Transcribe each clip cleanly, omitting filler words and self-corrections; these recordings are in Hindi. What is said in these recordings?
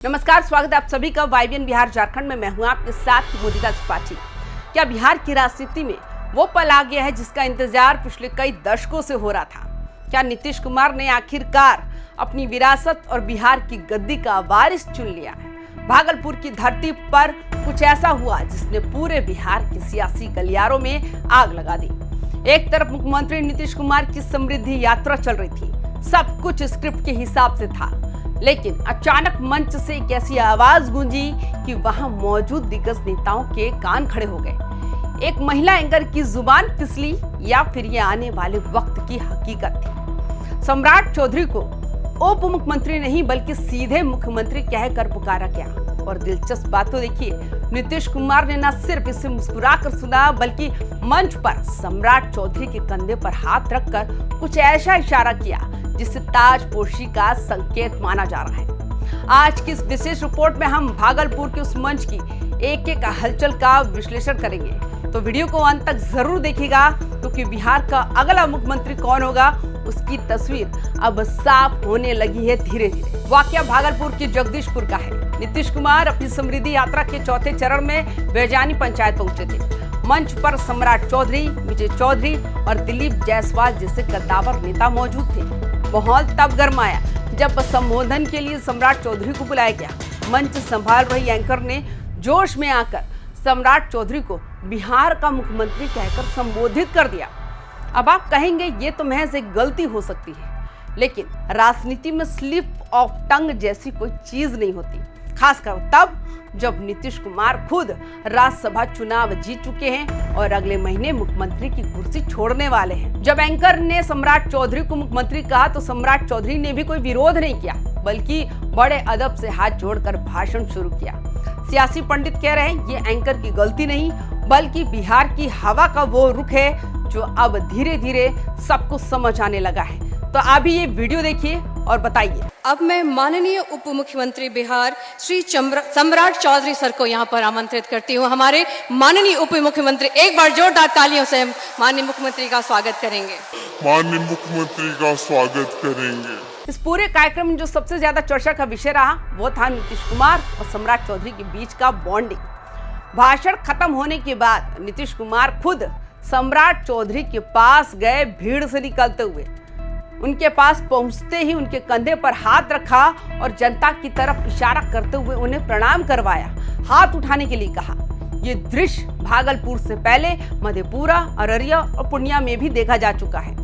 नमस्कार, स्वागत है आप सभी का वाईबीएन बिहार झारखंड में। मैं हूं आपके साथ मोदिता त्रिपाठी। क्या बिहार की राजनीति में वो पल आ गया है जिसका इंतजार पिछले कई दशकों से हो रहा था? क्या नीतीश कुमार ने आखिरकार अपनी विरासत और बिहार की गद्दी का वारिस चुन लिया है? भागलपुर की धरती पर कुछ ऐसा हुआ जिसने पूरे बिहार के सियासी गलियारों में आग लगा दी। एक तरफ मुख्यमंत्री नीतीश कुमार की समृद्धि यात्रा चल रही थी, सब कुछ स्क्रिप्ट के हिसाब से था, लेकिन अचानक मंच से एक ऐसी आवाज गूंजी कि वहां मौजूद दिग्गज नेताओं के कान खड़े हो गए। एक महिला एंकर की जुबान फिसली या फिर ये आने वाले वक्त की हकीकत थी। सम्राट चौधरी को उप मुख्यमंत्री नहीं बल्कि सीधे मुख्यमंत्री कहकर पुकारा गया। और दिलचस्प बात तो देखिए, नीतीश कुमार ने न सिर्फ इसे मुस्कुराकर सुना बल्कि मंच पर सम्राट चौधरी के कंधे पर हाथ रखकर कुछ ऐसा इशारा किया जिसे ताजपोशी का संकेत माना जा रहा है। आज की इस विशेष रिपोर्ट में हम भागलपुर के उस मंच की एक एक हलचल का विश्लेषण करेंगे, तो वीडियो को अंत तक जरूर देखिएगा क्योंकि बिहार का अगला मुख्यमंत्री कौन होगा उसकी तस्वीर अब साफ होने लगी है धीरे धीरे। वाकया भागलपुर के जगदीशपुर का है। नीतीश कुमार अपनी समृद्धि यात्रा के चौथे चरण में बेजानी पंचायत पहुंचे थे। मंच पर सम्राट चौधरी, विजय चौधरी और दिलीप जायसवाल जैसे कद्दावर नेता मौजूद थे। माहौल तब गरमाया जब संबोधन के लिए सम्राट चौधरी को बुलाया गया। मंच संभाल रही एंकर ने जोश में आकर सम्राट चौधरी को बिहार का मुख्यमंत्री कहकर संबोधित कर दिया। अब आप कहेंगे ये तो महज एक गलती हो सकती है, लेकिन राजनीति में स्लिप ऑफ टंग जैसी कोई चीज नहीं होती, खासकर तब जब नीतीश कुमार खुद राज्यसभा चुनाव जीत चुके हैं और अगले महीने मुख्यमंत्री की कुर्सी छोड़ने वाले हैं। जब एंकर ने सम्राट चौधरी को मुख्यमंत्री कहा तो सम्राट चौधरी ने भी कोई विरोध नहीं किया बल्कि बड़े अदब से हाथ जोड़कर भाषण शुरू किया। सियासी पंडित कह रहे हैं ये एंकर की गलती नहीं बल्कि बिहार की हवा का वो रुख है जो अब धीरे धीरे सबको समझ आने लगा है। तो आप भी ये वीडियो देखिए और बताइए। अब मैं माननीय उप मुख्यमंत्री बिहार श्री सम्राट चौधरी सर को यहाँ पर आमंत्रित करती हूँ। हमारे माननीय उप मुख्यमंत्री, एक बार जोरदार तालियों से माननीय मुख्यमंत्री का स्वागत करेंगे। माननीय मुख्यमंत्री का स्वागत करेंगे। इस पूरे कार्यक्रम में जो सबसे ज्यादा चर्चा का विषय रहा वो था नीतीश कुमार और सम्राट चौधरी के बीच का बॉन्डिंग। भाषण खत्म होने के बाद नीतीश कुमार खुद सम्राट चौधरी के पास गए, भीड़ से निकलते हुए उनके पास पहुंचते ही उनके कंधे पर हाथ रखा और जनता की तरफ इशारा करते हुए उन्हें प्रणाम करवाया, हाथ उठाने के लिए कहा। ये दृश्य भागलपुर से पहले मधेपुरा, अररिया और पूर्णिया में भी देखा जा चुका है।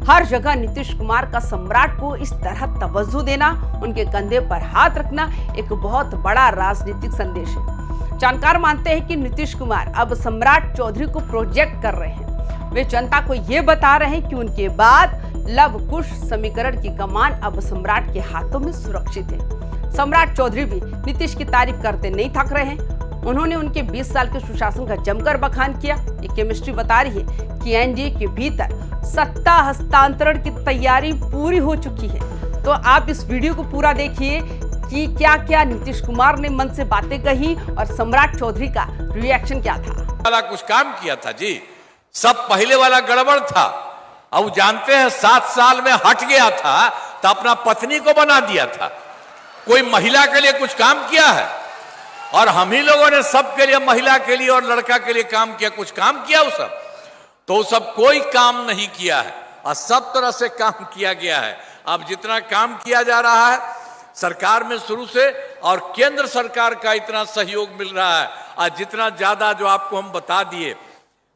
हर जगह नीतीश कुमार का सम्राट को इस तरह तवज्जो देना, उनके कंधे पर हाथ रखना एक बहुत बड़ा राजनीतिक संदेश है। जानकार मानते हैं कि नीतीश कुमार अब सम्राट चौधरी को प्रोजेक्ट कर रहे हैं। वे जनता को ये बता रहे हैं कि उनके बाद लव कुश समीकरण की कमान अब सम्राट के हाथों में सुरक्षित है। सम्राट चौधरी भी नीतीश की तारीफ करते नहीं थक रहे हैं। उन्होंने उनके 20 साल के सुशासन का जमकर बखान किया। ये केमिस्ट्री बता रही है कि एनडीए के भीतर सत्ता हस्तांतरण की तैयारी पूरी हो चुकी है। तो आप इस वीडियो को पूरा देखिए कि क्या क्या नीतीश कुमार ने मन से बातें कही और सम्राट चौधरी का रिएक्शन क्या था। वाला कुछ काम किया था जी, सब पहले वाला गड़बड़ था। अब जानते हैं 7 साल में हट गया था तो अपना पत्नी को बना दिया था। कोई महिला के लिए कुछ काम किया है? और हम ही लोगों ने सबके लिए, महिला के लिए और लड़का के लिए काम किया। कुछ काम किया वो सब? तो वो सब कोई काम नहीं किया है और सब तरह से काम किया गया है। अब जितना काम किया जा रहा है सरकार में शुरू से और केंद्र सरकार का इतना सहयोग मिल रहा है और जितना ज्यादा जो आपको हम बता दिए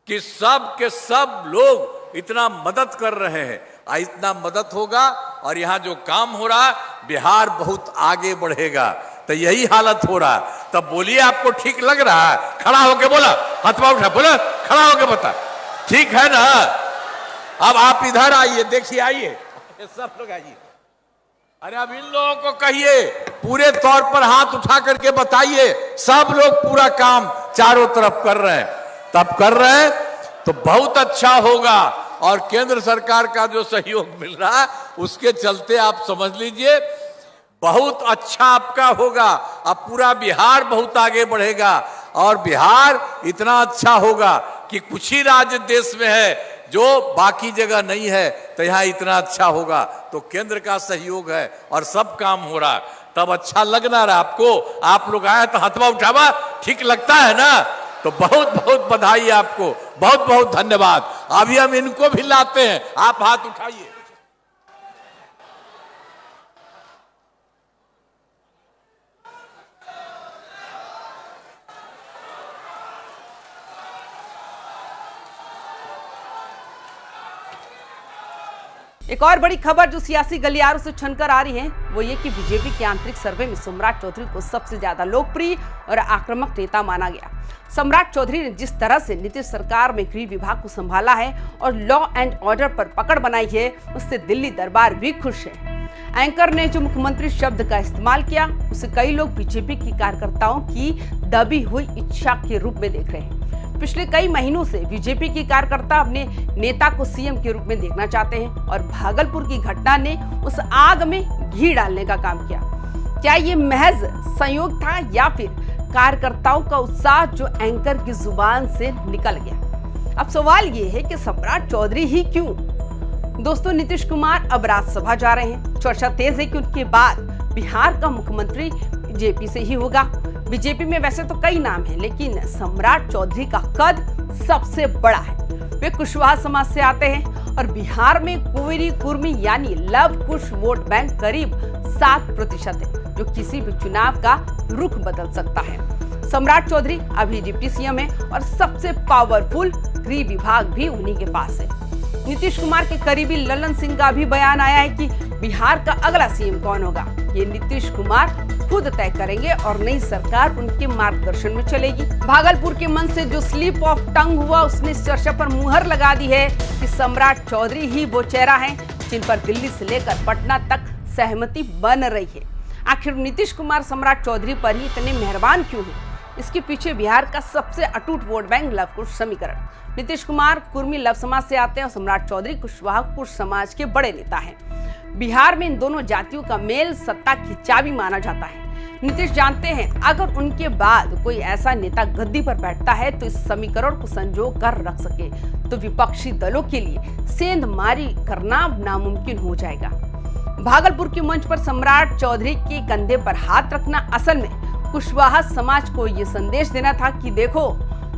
कि सब के सब लोग इतना मदद कर रहे हैं और इतना मदद होगा और यहाँ जो काम हो रहा है बिहार बहुत आगे बढ़ेगा। तो यही हालत हो रहा है। तब बोलिए आपको ठीक लग रहा है? खड़ा होके बोला, हाथ उठा, बोला, खड़ा होके बता, ठीक है ना? अब आप इधर आइए, देखिए, आइए सब लोग आइए। अरे अब इन लोगों को कहिए, पूरे तौर पर हाथ उठा करके बताइए सब लोग पूरा काम चारों तरफ कर रहे हैं। तब कर रहे हैं तो बहुत अच्छा होगा और केंद्र सरकार का जो सहयोग मिल रहा है उसके चलते आप समझ लीजिए बहुत अच्छा आपका होगा। अब पूरा बिहार बहुत आगे बढ़ेगा और बिहार इतना अच्छा होगा कि कुछ ही राज्य देश में है जो बाकी जगह नहीं है, तो यहाँ इतना अच्छा होगा। तो केंद्र का सहयोग है और सब काम हो रहा है। तब अच्छा लग ना रहा आपको। आप लोग आए तो हथवा उठावा, ठीक लगता है ना? तो बहुत बहुत बधाई आपको, बहुत बहुत धन्यवाद। अभी हम इनको भी लाते हैं, आप हाथ उठाइए। एक और बड़ी खबर जो सियासी गलियारों से छनकर आ रही है वो ये कि बीजेपी के आंतरिक सर्वे में सम्राट चौधरी को सबसे ज्यादा लोकप्रिय और आक्रामक नेता माना गया। सम्राट चौधरी ने जिस तरह से नीतीश सरकार में गृह विभाग को संभाला है और लॉ एंड ऑर्डर पर पकड़ बनाई है, उससे दिल्ली दरबार भी खुश है। एंकर ने जो मुख्यमंत्री शब्द का इस्तेमाल किया उसे कई लोग बीजेपी की कार्यकर्ताओं की दबी हुई इच्छा के रूप में देख रहे हैं। पिछले कई महीनों से बीजेपी की कार्यकर्ता अपने नेता को सीएम के रूप में देखना चाहते हैं और भागलपुर की घटना ने उस आग में घी डालने का काम किया। क्या ये महज संयोग था या फिर कार्यकर्ताओं का उत्साह जो एंकर की जुबान से निकल गया? अब सवाल ये है कि सम्राट चौधरी ही क्यों? दोस्तों, नीतीश कुमार अब राज्यसभा जा रहे हैं। चर्चा तेज है कि उनके बाद बिहार का मुख्यमंत्री बीजेपी से ही होगा। बीजेपी में वैसे तो कई नाम हैं, लेकिन सम्राट चौधरी का कद सबसे बड़ा है। वे कुशवाहा समाज से आते हैं और बिहार में कोयरी कुर्मी यानी लव कुश वोट बैंक करीब 7% है, जो किसी भी चुनाव का रुख बदल सकता है। सम्राट चौधरी अभी डिप्टी सीएम है और सबसे पावरफुल गृह विभाग भी उन्हीं के पास है। नीतीश कुमार के करीबी ललन सिंह का भी बयान आया है कि बिहार का अगला सीएम कौन होगा ये नीतीश कुमार खुद तय करेंगे और नई सरकार उनके मार्गदर्शन में चलेगी। भागलपुर के मन से जो स्लिप ऑफ टंग हुआ उसने इस चर्चा पर मुहर लगा दी है कि सम्राट चौधरी ही वो चेहरा है जिन पर दिल्ली से लेकर पटना तक सहमति बन रही है। आखिर नीतीश कुमार सम्राट चौधरी पर ही इतने मेहरबान क्यों हैं? इसके पीछे बिहार का सबसे अटूट वोट बैंक लव कुश समीकरण। नीतीश कुमार कुर्मी लव समाज से आते हैं और सम्राट चौधरी कुशवाहा कुश समाज के बड़े नेता हैं। बिहार में इन दोनों जातियों का मेल सत्ता की चाबी माना जाता है। नीतीश जानते हैं अगर उनके बाद कोई ऐसा नेता गद्दी पर बैठता है तो इस समीकरण को संजो कर रख सके तो विपक्षी दलों के लिए सेंधमारी करना नामुमकिन हो जाएगा। भागलपुर के मंच पर सम्राट चौधरी के कंधे पर हाथ रखना असल में कुशवाहा समाज को ये संदेश देना था कि देखो,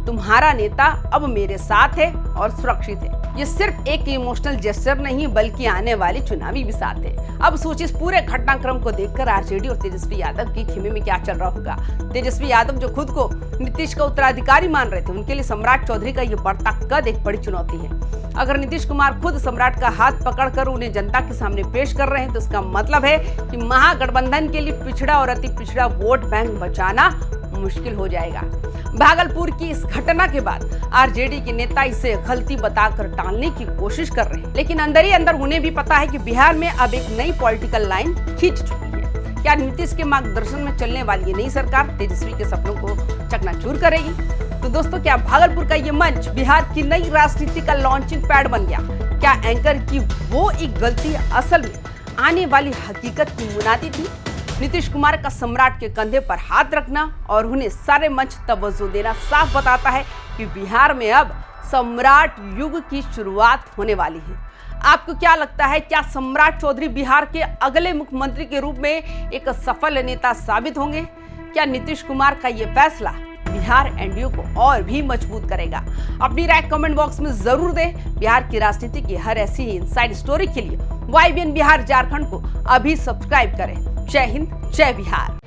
तुम्हारा नेता अब मेरे साथ है और सुरक्षित है। ये सिर्फ एक इमोशनल जेस्चर नहीं बल्कि आने वाली चुनावी भी साथ है। अब सोचिए इस पूरे घटनाक्रम को देखकर आरजेडी और तेजस्वी यादव की खेमे में क्या चल रहा होगा। तेजस्वी यादव जो खुद को नीतीश का उत्तराधिकारी मान रहे थे, उनके लिए सम्राट चौधरी का ये बढ़ता कद एक बड़ी चुनौती है। अगर नीतीश कुमार खुद सम्राट का हाथ पकड़कर उन्हें जनता के सामने पेश कर रहे हैं तो इसका मतलब है कि महागठबंधन के लिए पिछड़ा और अति पिछड़ा वोट बैंक बचाना मुश्किल हो जाएगा। भागलपुर की इस घटना के बाद आरजेडी के नेता इसे गलती बताकर टालने की कोशिश कर रहे हैं, लेकिन अंदर ही अंदर उन्हें भी पता है कि बिहार में अब एक नई पॉलिटिकल लाइन खींच चुकी है। क्या नीतीश के मार्गदर्शन में चलने वाली ये नई सरकार तेजस्वी के सपनों को चकनाचूर करेगी? तो दोस्तों, क्या भागलपुर का ये मंच बिहार की नई राजनीति का लॉन्चिंग पैड बन गया? क्या एंकर की वो एक गलती असल में आने वाली हकीकत की मुनादी थी? नीतीश कुमार का सम्राट के कंधे पर हाथ रखना और उन्हें सारे मंच तवज्जो देना साफ बताता है कि बिहार में अब सम्राट युग की शुरुआत होने वाली है। आपको क्या लगता है, क्या सम्राट चौधरी बिहार के अगले मुख्यमंत्री के रूप में एक सफल नेता साबित होंगे? क्या नीतीश कुमार का ये फैसला बिहार एनडीए को और भी मजबूत करेगा? अपनी राय कमेंट बॉक्स में जरूर दें। बिहार की राजनीति की हर ऐसी इनसाइड स्टोरी के लिए YBN बिहार झारखंड को अभी सब्सक्राइब करें। जय हिंद, जय बिहार।